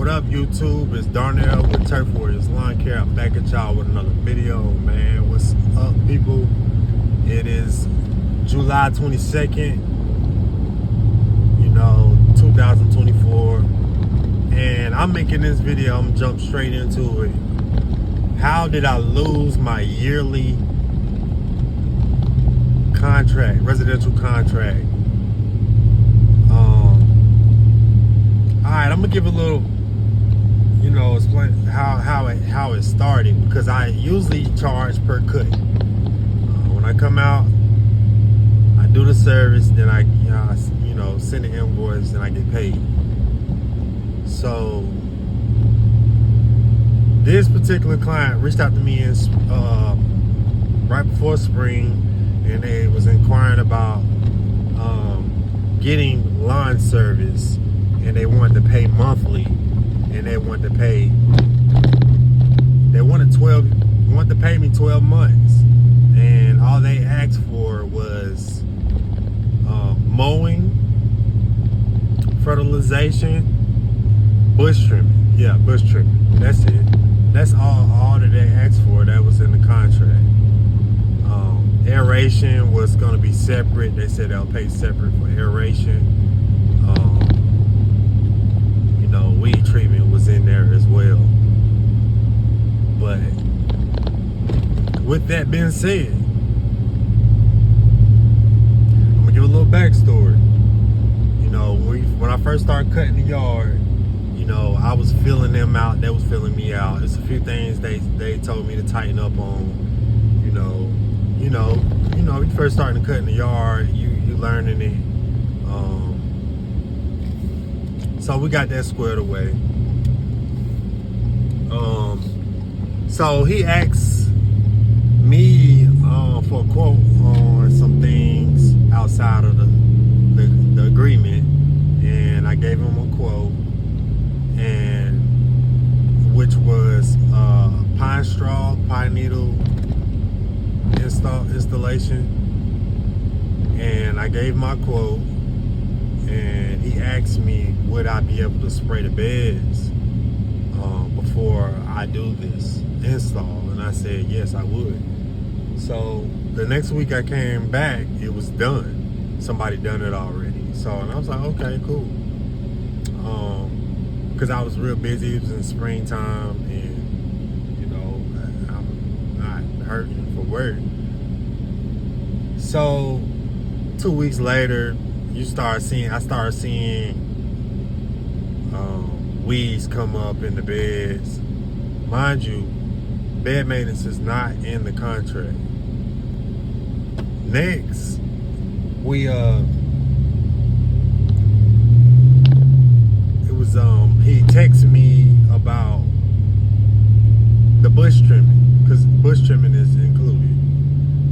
What up, YouTube? It's Darnell with Turf Warriors Lawn Care. I'm back at y'all with another video, man. What's up, people? It is July 22nd, 2024. And I'm making this video, I'm jump straight into it. How did I lose my yearly contract, residential contract? Alright, I'm gonna give a little, explain how it started, because I usually charge per cut. When I come out, I do the service, then I send the invoice, and I get paid. So this particular client reached out to me right before spring, and they was inquiring about getting lawn service, and they wanted to pay monthly, and they wanted to pay me 12 months, and all they asked for was mowing, fertilization, bush trimming. Yeah, bush trimming. That's it. That's all that they asked for. That was in the contract. Aeration was going to be separate. They said they'll pay separate for aeration. Weed treatment was in there as well. But with that being said, I'm gonna give a little backstory. When I first started cutting the yard, I was filling them out. They was filling me out. There's a few things they told me to tighten up on. You first starting to cut in the yard, you learning it. So we got that squared away. So he asked me for a quote on some things outside of the agreement, and I gave him a quote, and which was pine straw, pine needle installation, and I gave my quote, and he asked me would I be able to spray the beds before I do this install, and I said yes, I would. So the next week I came back, it was done. Somebody done it already. And I was like, okay, cool. Because I was real busy. It was in springtime, and I'm not hurting for work. So 2 weeks later, I started seeing weeds come up in the beds. Mind you, bed maintenance is not in the contract. Next, he texted me about the bush trimming, because bush trimming is included.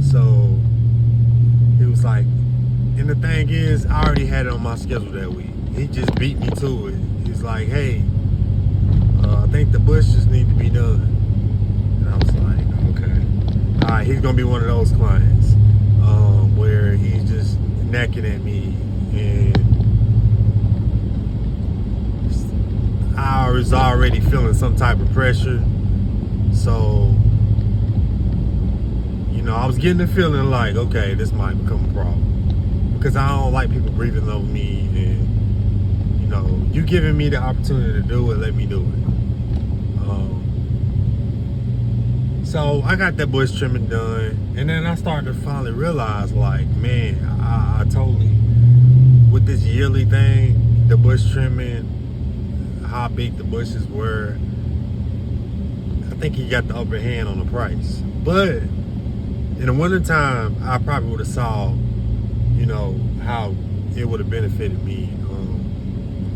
So he was like, and the thing is, I already had it on my schedule that week. He just beat me to it. He's like, hey, I think the bushes need to be done. And I was like, okay. All right, he's gonna be one of those clients where he's just necking at me, and I was already feeling some type of pressure. So, I was getting the feeling like, okay, this might become a problem, because I don't like people breathing over me, and you giving me the opportunity to do it, let me do it. So I got that bush trimming done, and then I started to finally realize, like, man, I totally, with this yearly thing, the bush trimming, how big the bushes were, I think he got the upper hand on the price. But in the wintertime, I probably would have saw, how it would have benefited me.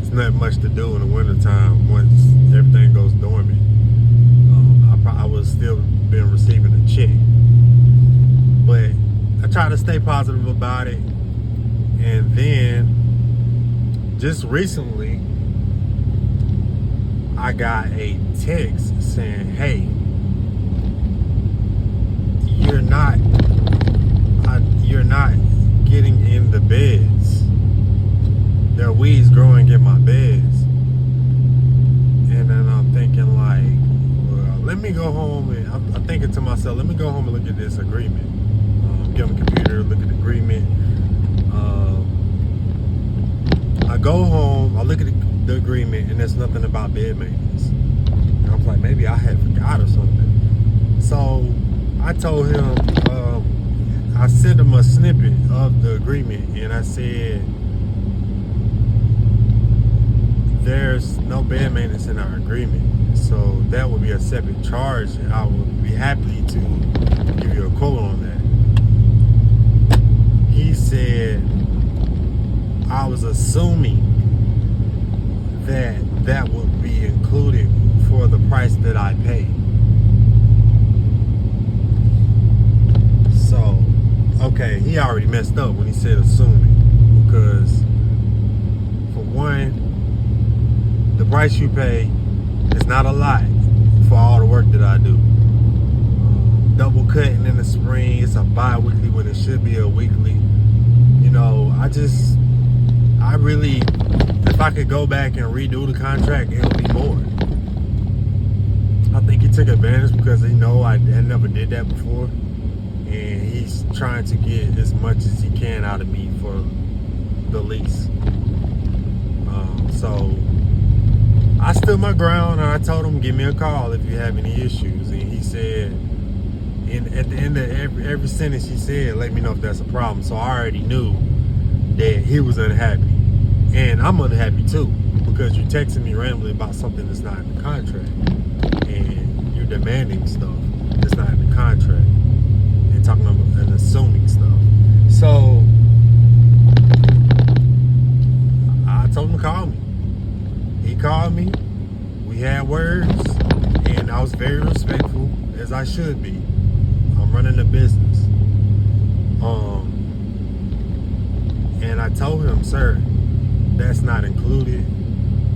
It's not much to do in the wintertime once everything goes dormant. I would still been receiving a check. But I try to stay positive about it. And then just recently, I got a text saying, hey, you're not getting in the beds. There are weeds growing in my beds. me go home and I'm thinking to myself, let me go home and look at this agreement. Get on the computer, look at the agreement. I go home, I look at the agreement, and there's nothing about bed maintenance. And I was like, maybe I had forgot or something. So I told him, I sent him a snippet of the agreement, and I said, there's no bed maintenance in our agreement, so that would be a separate charge, and I would be happy to give you a quote on that. He said, I was assuming that that would be included for the price that I paid. So, okay, he already messed up when he said assuming, because for one, the price you pay is not a lot for all the work that I do. Double cutting in the spring, it's a bi-weekly when it should be a weekly. You know, I really, if I could go back and redo the contract, it would be more. I think he took advantage because he know I never did that before. And he's trying to get as much as he can out of me for the lease. So I stood my ground, and I told him, give me a call if you have any issues. And he said, and at the end of every sentence he said, let me know if that's a problem. So I already knew that he was unhappy. And I'm unhappy too, because you're texting me randomly about something that's not in the contract. And you're demanding stuff that's not in the contract. And talking about and assuming stuff. So I told him to call me. He called me, we had words, and I was very respectful, as I should be. I'm running a business. And I told him, sir, that's not included.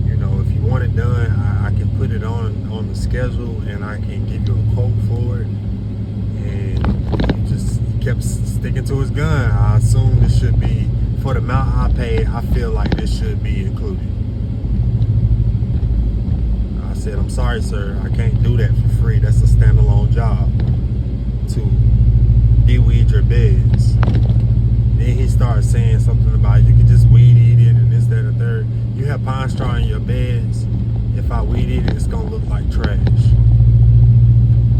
You know, if you want it done, I can put it on the schedule, and I can give you a quote for it. And he kept sticking to his gun. I assumed this should be, for the amount I paid, I feel like this should be included. I said, I'm sorry, sir, I can't do that for free. That's a standalone job to de-weed your beds. Then he started saying something about you can just weed eat it and this, that, and the third. You have pine straw in your beds. If I weed eat it, it's gonna look like trash.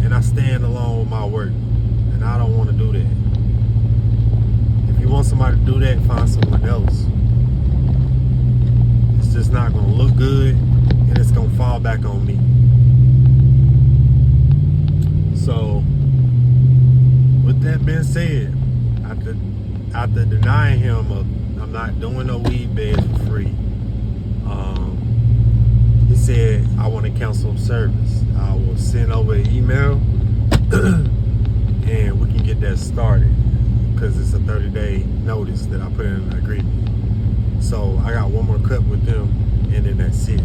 And I stand alone with my work, and I don't want to do that. If you want somebody to do that, find someone else. It's just not gonna look good, and it's gonna fall back on me. So, with that being said, after denying him I'm not doing no weed beds for free, he said, I want to cancel service. I will send over an email and we can get that started, because it's a 30-day notice that I put in the agreement. So I got one more cut with them, and then that's it.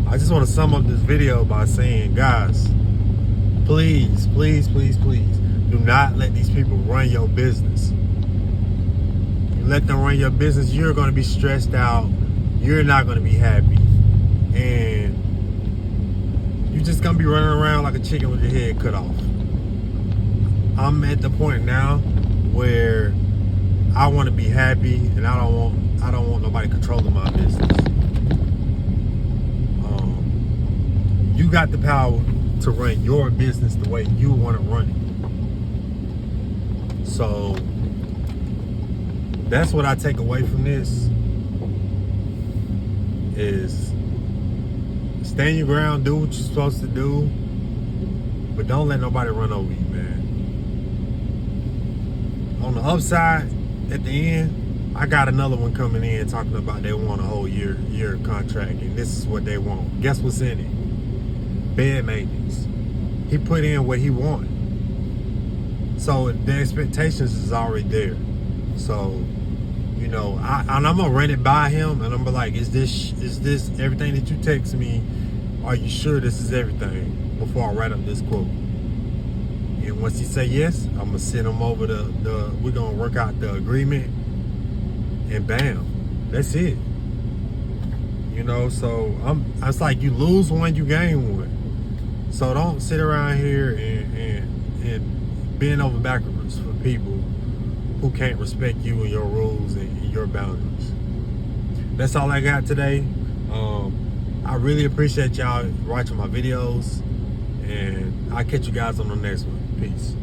I just want to sum up this video by saying, guys, please, please, please, please, do not let these people run your business. You let them run your business, you're going to be stressed out. You're not going to be happy. And you're just going to be running around like a chicken with your head cut off. I'm at the point now where I want to be happy, and I don't want nobody controlling my business. You got the power to run your business the way you want to run it. So that's what I take away from this, is stand your ground, do what you're supposed to do, but don't let nobody run over you, man. On the upside, at the end, I got another one coming in talking about they want a whole year contract, and this is what they want. Guess what's in it? Bed maintenance. He put in what he wanted. So the expectations is already there. So, you know, I'm gonna run it by him, and I'm gonna be like, is this everything that you text me? Are you sure this is everything? Before I write up this quote. And once he say yes, I'm gonna send him over we're gonna work out the agreement, and bam, that's it. You know, so it's like you lose one, you gain one. So don't sit around here and bend over backwards for people who can't respect you and your rules and your boundaries. That's all I got today. I really appreciate y'all watching my videos, and I'll catch you guys on the next one. Peace.